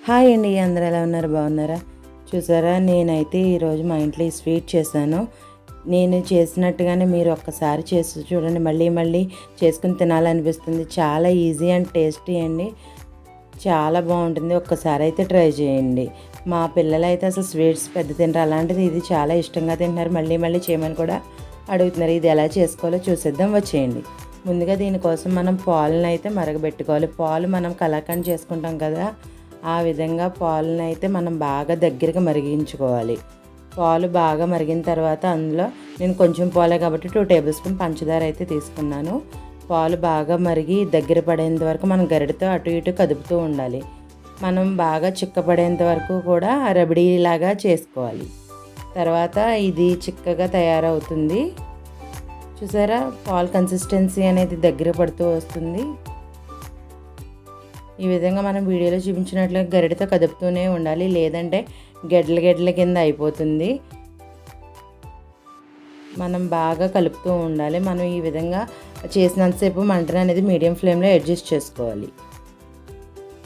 Hi అండి, అందరూ ఎలా ఉన్నారు? బాగున్నారా? చూసారా, నేనైతే ఈరోజు మా ఇంట్లో ఈ స్వీట్ చేశాను. నేను చేసినట్టుగానే మీరు ఒక్కసారి చేసి చూడండి, మళ్ళీ మళ్ళీ చేసుకుని తినాలనిపిస్తుంది. చాలా ఈజీ అండ్ టేస్టీ అండి, చాలా బాగుంటుంది. ఒక్కసారి అయితే ట్రై చేయండి. మా పిల్లలు అయితే అసలు స్వీట్స్ పెద్ద తింటారు, అలాంటిది ఇది చాలా ఇష్టంగా తింటున్నారు. మళ్ళీ మళ్ళీ చేయమని కూడా అడుగుతున్నారు. ఇది ఎలా చేసుకోవాలో చూసేద్దాం, వచ్చేయండి. ముందుగా దీనికోసం మనం పాలను అయితే మరగబెట్టుకోవాలి. పాలు మనం కలాకండ్ చేసుకుంటాం కదా, ఆ విధంగా పాలను అయితే మనం బాగా దగ్గరగా మరిగించుకోవాలి. పాలు బాగా మరిగిన తర్వాత అందులో నేను కొంచెం పాలే కాబట్టి 2 టేబుల్ స్పూన్ పంచదార అయితే తీసుకున్నాను. పాలు బాగా మరిగి దగ్గర పడేంత వరకు మనం గరిటతో అటు ఇటు కదుపుతూ ఉండాలి. మనం బాగా చిక్కపడేంత వరకు కూడా రబడీలాగా చేసుకోవాలి. తర్వాత ఇది చిక్కగా తయారవుతుంది. చూసారా, పాలు కన్సిస్టెన్సీ అనేది దగ్గర పడుతూ వస్తుంది. ఈ విధంగా మనం వీడియోలో చూపించినట్లుగా గరిటతో కదుపుతూనే ఉండాలి, లేదంటే గెడ్ల కింద అయిపోతుంది. మనం బాగా కలుపుతూ ఉండాలి. మనం ఈ విధంగా చేసినంతసేపు మంటను అనేది మీడియం ఫ్లేమ్లో అడ్జస్ట్ చేసుకోవాలి.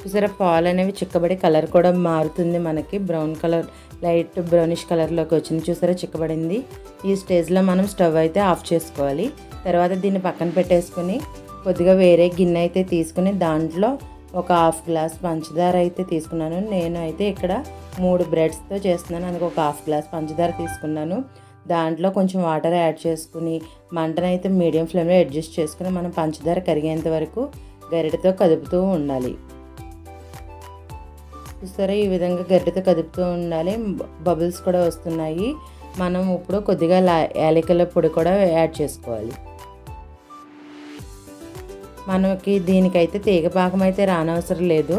చూసారా, పాలు అనేవి చిక్కబడి కలర్ కూడా మారుతుంది. మనకి బ్రౌన్ కలర్, లైట్ బ్రౌనిష్ కలర్లోకి వచ్చింది. చూసారా, చిక్కబడింది. ఈ స్టేజ్లో మనం స్టవ్ అయితే ఆఫ్ చేసుకోవాలి. తర్వాత దీన్ని పక్కన పెట్టేసుకుని కొద్దిగా వేరే గిన్నె అయితే తీసుకుని దాంట్లో ఒక హాఫ్ గ్లాస్ పంచదార అయితే తీసుకున్నాను. నేను అయితే ఇక్కడ 3 బ్రెడ్స్తో చేస్తున్నాను, అందుకు ఒక హాఫ్ గ్లాస్ పంచదార తీసుకున్నాను. దాంట్లో కొంచెం వాటర్ యాడ్ చేసుకుని మంటను అయితే మీడియం ఫ్లేమ్లో అడ్జస్ట్ చేసుకుని మనం పంచదార కరిగేంత వరకు గరిటెతో కదుపుతూ ఉండాలి. చూస్తారా, ఈ విధంగా గరిటెతో కదుపుతూ ఉండాలి. బబుల్స్ కూడా వస్తున్నాయి. మనం ఇప్పుడు కొద్దిగా యాలకుల పొడి కూడా యాడ్ చేసుకోవాలి. మనకి దీనికైతే తీగ పాకం అయితే రానవసరం లేదు.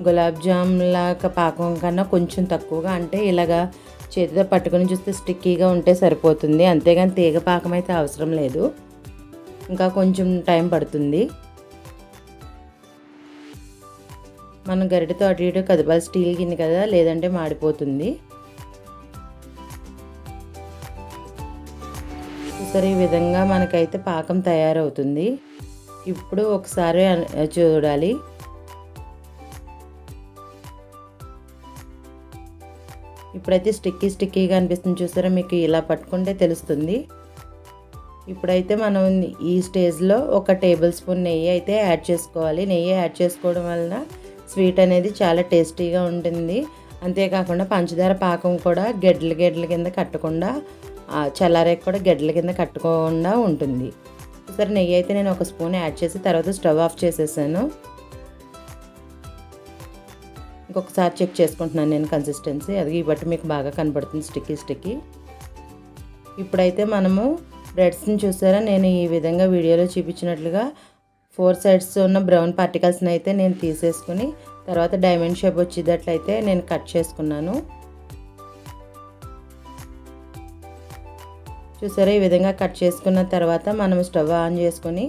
గులాబ్ జామ్లా పాకం కన్నా కొంచెం తక్కువగా, అంటే ఇలాగా చేతితో పట్టుకొని చూస్తే స్టిక్కీగా ఉంటే సరిపోతుంది. అంతేగాని తీగ పాకం అయితే అవసరం లేదు, ఇంకా కొంచెం టైం పడుతుంది. మనం గరిటెతో అటు ఇటు కదపాలి. స్టీల్ గిన్నె కదా, లేదంటే మాడిపోతుంది. సరే, ఈ విధంగా మనకైతే పాకం తయారవుతుంది. ఇప్పుడు ఒకసారి చూడాలి. ఇప్పుడైతే స్టిక్కీగా అనిపిస్తుంది. చూసారా, మీకు ఇలా పట్టుకుంటే తెలుస్తుంది. ఇప్పుడైతే మనం ఈ స్టేజ్లో 1 టేబుల్ స్పూన్ నెయ్యి అయితే యాడ్ చేసుకోవాలి. నెయ్యి యాడ్ చేసుకోవడం వలన స్వీట్ అనేది చాలా టేస్టీగా ఉంటుంది. అంతేకాకుండా పంచదార పాకం కూడా గెడ్ల కింద కట్టకుండా, చల్లారేకి కూడా గెడ్ల కింద కట్టకుండా ఉంటుంది. సరే, నెయ్యి అయితే నేను 1 స్పూన్ యాడ్ చేసి తర్వాత స్టవ్ ఆఫ్ చేసేసాను. ఇంకొకసారి చెక్ చేసుకుంటున్నాను నేను కన్సిస్టెన్సీ. అది ఈ బట్టి మీకు బాగా కనపడుతుంది, స్టిక్కీ. ఇప్పుడైతే మనము బ్రెడ్స్ని చూసారా, నేను ఈ విధంగా వీడియోలో చూపించినట్లుగా 4 సైడ్స్ ఉన్న బ్రౌన్ పార్టికల్స్ని అయితే నేను తీసేసుకుని తర్వాత డైమండ్ షేప్ వచ్చేటట్లయితే నేను కట్ చేసుకున్నాను. చూసారా, ఈ విధంగా కట్ చేసుకున్న తర్వాత మనం స్టవ్ ఆన్ చేసుకొని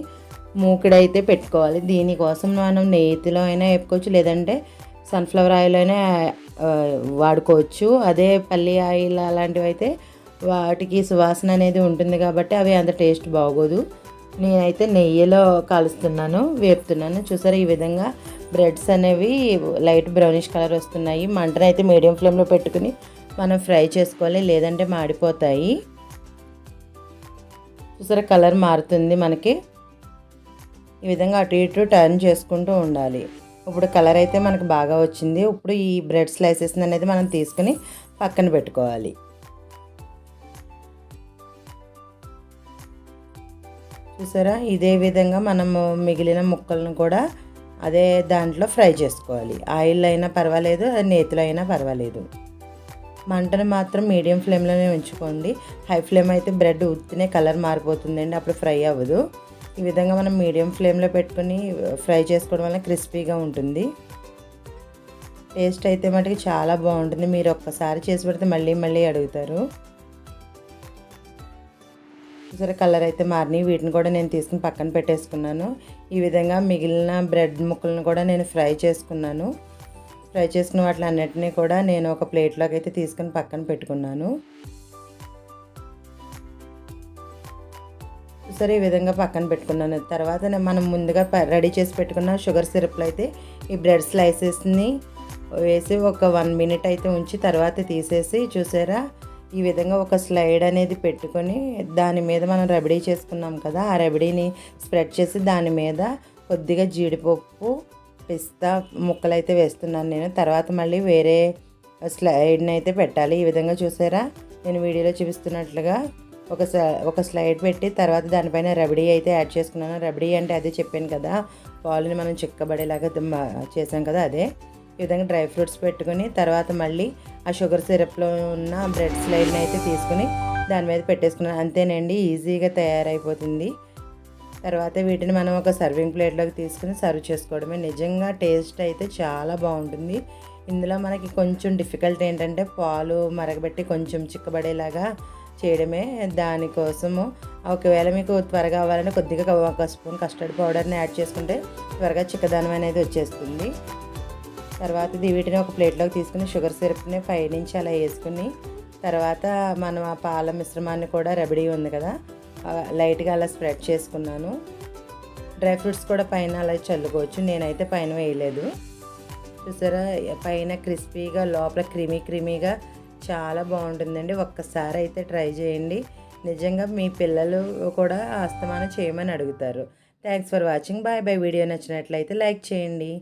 మూకిడైతే పెట్టుకోవాలి. దీనికోసం మనం నెయ్యిలో అయినా వేపుకోవచ్చు, లేదంటే సన్ఫ్లవర్ ఆయిల్ అయినా వాడుకోవచ్చు. అదే పల్లి ఆయిల్ అలాంటివి అయితే వాటికి సువాసన అనేది ఉంటుంది కాబట్టి అవి అంత టేస్ట్ బాగోదు. నేనైతే నెయ్యిలో కాలుస్తున్నాను, వేపుతున్నాను. చూసారా, ఈ విధంగా బ్రెడ్స్ అనేవి లైట్ బ్రౌనిష్ కలర్ వస్తున్నాయి. మంటను అయితే మీడియం ఫ్లేమ్లో పెట్టుకుని మనం ఫ్రై చేసుకోవాలి, లేదంటే మాడిపోతాయి. చూసారా, కలర్ మారుతుంది మనకి. ఈ విధంగా అటు ఇటు టర్న్ చేసుకుంటూ ఉండాలి. ఇప్పుడు కలర్ అయితే మనకు బాగా వచ్చింది. ఇప్పుడు ఈ బ్రెడ్ స్లైసెస్ అనేది మనం తీసుకుని పక్కన పెట్టుకోవాలి. చూసారా, ఇదే విధంగా మనము మిగిలిన ముక్కలను కూడా అదే దాంట్లో ఫ్రై చేసుకోవాలి. ఆయిల్ అయినా పర్వాలేదు, నేతిలో అయినా పర్వాలేదు. మంటను మాత్రం మీడియం ఫ్లేమ్లోనే ఉంచుకోండి. హై ఫ్లేమ్ అయితే బ్రెడ్ ఉత్తినే కలర్ మారిపోతుందండి, అప్పుడు ఫ్రై అవ్వదు. ఈ విధంగా మనం మీడియం ఫ్లేమ్లో పెట్టుకుని ఫ్రై చేసుకోవడం వల్ల క్రిస్పీగా ఉంటుంది. టేస్ట్ అయితే మటుకు చాలా బాగుంటుంది. మీరు ఒక్కసారి చేసి పెడితే మళ్ళీ మళ్ళీ అడుగుతారు. సరే, కలర్ అయితే మారినాయి. వీటిని కూడా నేను తీసుకుని పక్కన పెట్టేసుకున్నాను. ఈ విధంగా మిగిలిన బ్రెడ్ ముక్కలను కూడా నేను ఫ్రై చేసుకున్నాను. ఫ్రై చేసుకున్న వాటిని అన్నిటినీ కూడా నేను ఒక ప్లేట్లోకి అయితే తీసుకుని పక్కన పెట్టుకున్నాను. సరే, ఈ విధంగా పక్కన పెట్టుకున్నాను. తర్వాత మనం ముందుగా రెడీ చేసి పెట్టుకున్న షుగర్ సిరప్లో అయితే ఈ బ్రెడ్ స్లైసెస్ని వేసి ఒక 1 మినిట్ అయితే ఉంచి తర్వాత తీసేసి చూసారా ఈ విధంగా ఒక స్లైడ్ అనేది పెట్టుకొని దాని మీద మనం రబడీ చేసుకున్నాం కదా, ఆ రబడీని స్ప్రెడ్ చేసి దాని మీద కొద్దిగా జీడిపప్పు పిస్తా ముక్కలు అయితే వేస్తున్నాను నేను. తర్వాత మళ్ళీ వేరే స్లైడ్ని అయితే పెట్టాలి. ఈ విధంగా చూసారా నేను వీడియోలో చూపిస్తున్నట్లుగా ఒక స్లైడ్ పెట్టి తర్వాత దానిపైన రబడీ అయితే యాడ్ చేసుకున్నాను. రబడీ అంటే అదే చెప్పాను కదా, పాలుని మనం చిక్కబడేలాగా చేసాం కదా అదే. ఈ విధంగా డ్రై ఫ్రూట్స్ పెట్టుకొని తర్వాత మళ్ళీ ఆ షుగర్ సిరప్లో ఉన్న బ్రెడ్ స్లైడ్ని అయితే తీసుకుని దాని మీద పెట్టేసుకున్నాను. అంతేనండి, ఈజీగా తయారైపోతుంది. తర్వాత వీటిని మనం ఒక సర్వింగ్ ప్లేట్లోకి తీసుకుని సర్వ్ చేసుకోవడమే. నిజంగా టేస్ట్ అయితే చాలా బాగుంటుంది. ఇందులో మనకి కొంచెం డిఫికల్ట్ ఏంటంటే పాలు మరగబెట్టి కొంచెం చిక్కబడేలాగా చేయడమే. దానికోసము ఒకవేళ మీకు త్వరగా అవ్వాలంటే కొద్దిగా ఒక స్పూన్ కస్టర్డ్ పౌడర్ని యాడ్ చేసుకుంటే త్వరగా చిక్కదనం అనేది వచ్చేస్తుంది. తర్వాత వీటిని ఒక ప్లేట్లోకి తీసుకుని షుగర్ సిరప్ని పైనుంచి అలా వేసుకుని తర్వాత మనం ఆ పాల మిశ్రమాన్ని కూడా రబడీ ఉంది కదా లైట్గా అలా స్ప్రెడ్ చేసుకున్నాను. డ్రై ఫ్రూట్స్ కూడా పైన అలా చల్లుకోవచ్చు, నేనైతే పైన వేయలేదు. చూసారా పైన క్రిస్పీగా లోపల క్రీమీగా చాలా బాగుంటుందండి. ఒక్కసారి అయితే ట్రై చేయండి, నిజంగా మీ పిల్లలు కూడా అస్తమానం చేయమని అడుగుతారు. Thanks for watching. Bye bye. Video నచ్చినట్లయితే లైక్ చేయండి.